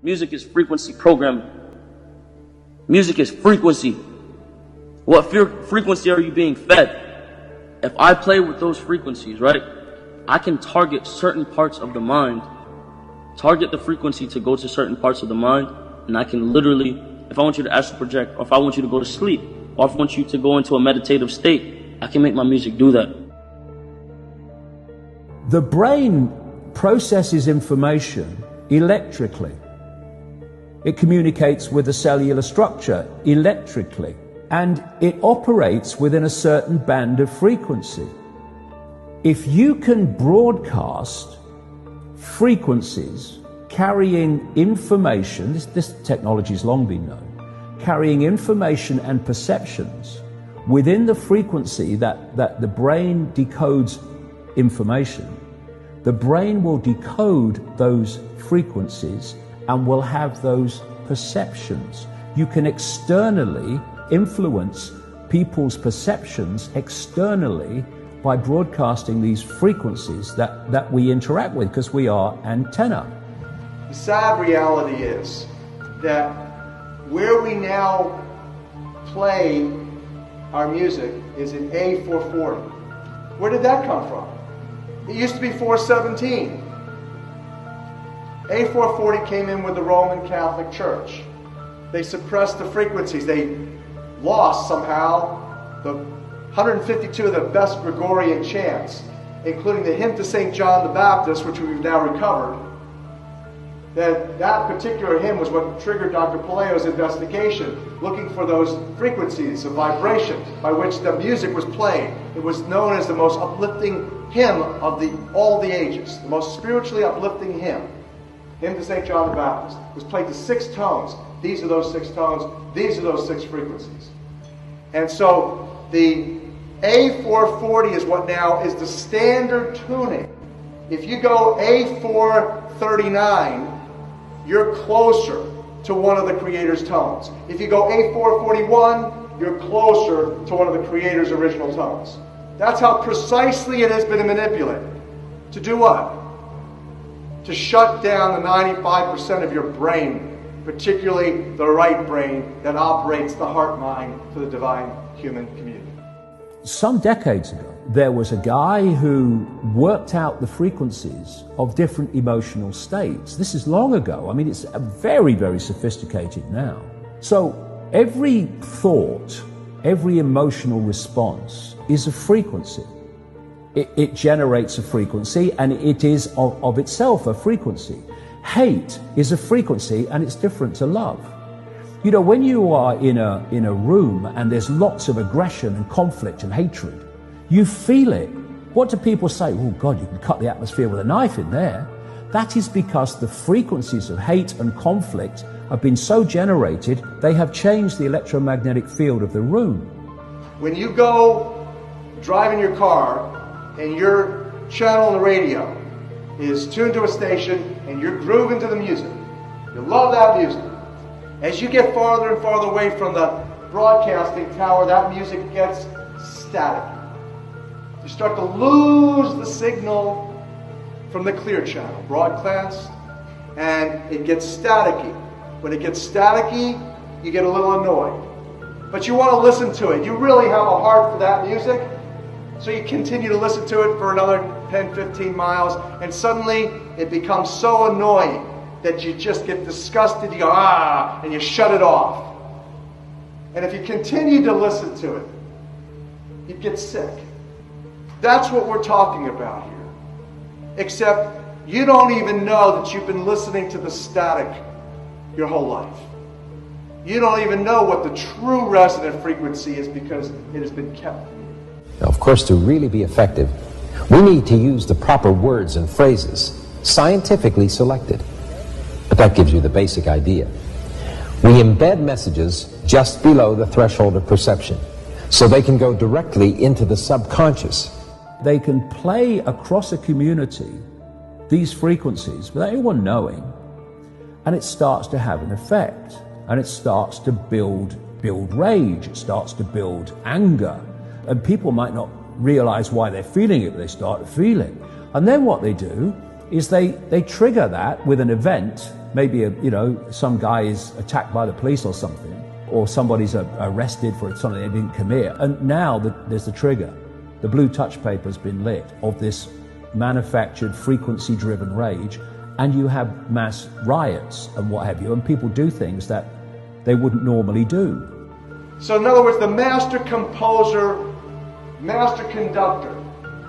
Music is frequency programming. Music is frequency. What frequency are you being fed? If I play with those frequencies, right, I can target certain parts of the mind, target the frequency to go to certain parts of the mind, and I can literally, if I want you to astral project, or if I want you to go to sleep, or if I want you to go into a meditative state, I can make my music do that. The brain processes information electrically. It communicates with the cellular structure electrically, and it operates within a certain band of frequency. If you can broadcast frequencies carrying information, this technology has long been known, carrying information and perceptions within the frequency that the brain decodes information, the brain will decode those frequencies and will have those perceptions. You can externally influence people's perceptions externally by broadcasting these frequencies that we interact with, because we are antenna. The sad reality is that where we now play our music is in A440. Where did that come from? It used to be 417. A440 came in with the Roman Catholic Church. They suppressed the frequencies. They lost somehow the 152 of the best Gregorian chants, including the hymn to St. John the Baptist, which we've now recovered. That particular hymn was what triggered Dr. Palaio's investigation, looking for those frequencies of vibration by which the music was played. It was known as the most uplifting hymn of all the ages, the most spiritually uplifting hymn. Hymn to St. John the Baptist. It was played to 6 tones. These are those 6 tones. These are those 6 frequencies. And so the A440 is what now is the standard tuning. If you go A439, you're closer to one of the Creator's tones. If you go A441, you're closer to one of the Creator's original tones. That's how precisely it has been manipulated. To do what? To shut down the 95% of your brain, particularly the right brain that operates the heart-mind for the divine human community. Some decades ago, there was a guy who worked out the frequencies of different emotional states. This is long ago. I mean, it's very, very sophisticated now. So every thought, every emotional response is a frequency. It generates a frequency, and it is of itself a frequency. Hate is a frequency, and it's different to love. You know, when you are in a room and there's lots of aggression and conflict and hatred, you feel it. What do people say? Oh God, you can cut the atmosphere with a knife in there. That is because the frequencies of hate and conflict have been so generated, they have changed the electromagnetic field of the room. When you go driving your car and your channel on the radio is tuned to a station and you're grooving to the music, you love that music. As you get farther and farther away from the broadcasting tower, that music gets static. You start to lose the signal from the clear channel, broadcast, and it gets staticky. When it gets staticky, you get a little annoyed. But you want to listen to it. You really have a heart for that music, so you continue to listen to it for another 10, 15 miles, and suddenly it becomes so annoying that you just get disgusted, you go, and you shut it off. And if you continue to listen to it, you get sick. That's what we're talking about here. Except you don't even know that you've been listening to the static your whole life. You don't even know what the true resonant frequency is because it has been kept from you. Now, of course, to really be effective, we need to use the proper words and phrases, scientifically selected. But that gives you the basic idea. We embed messages just below the threshold of perception, so they can go directly into the subconscious. They can play across a community these frequencies without anyone knowing, and it starts to have an effect, and it starts to build rage, it starts to build anger, and people might not realize why they're feeling it, but they start to feel it. And then what they do is they trigger that with an event maybe some guy is attacked by the police or something, or somebody's arrested for something they didn't commit, and now there's the trigger. The blue touch paper has been lit of this manufactured frequency-driven rage, and you have mass riots and what have you, and people do things that they wouldn't normally do. So in other words, the master composer, master conductor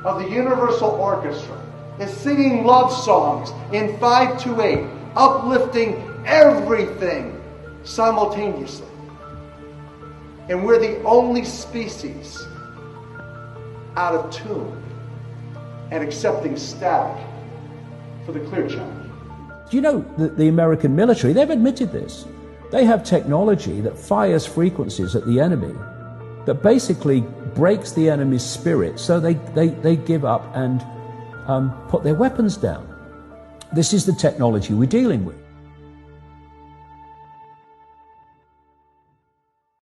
of the Universal Orchestra is singing love songs in 5/8, uplifting everything simultaneously. And we're the only species out of tune and accepting static for the clear channel. Do you know that the American military, they've admitted this. They have technology that fires frequencies at the enemy that basically breaks the enemy's spirit so they give up and put their weapons down. This is the technology we're dealing with.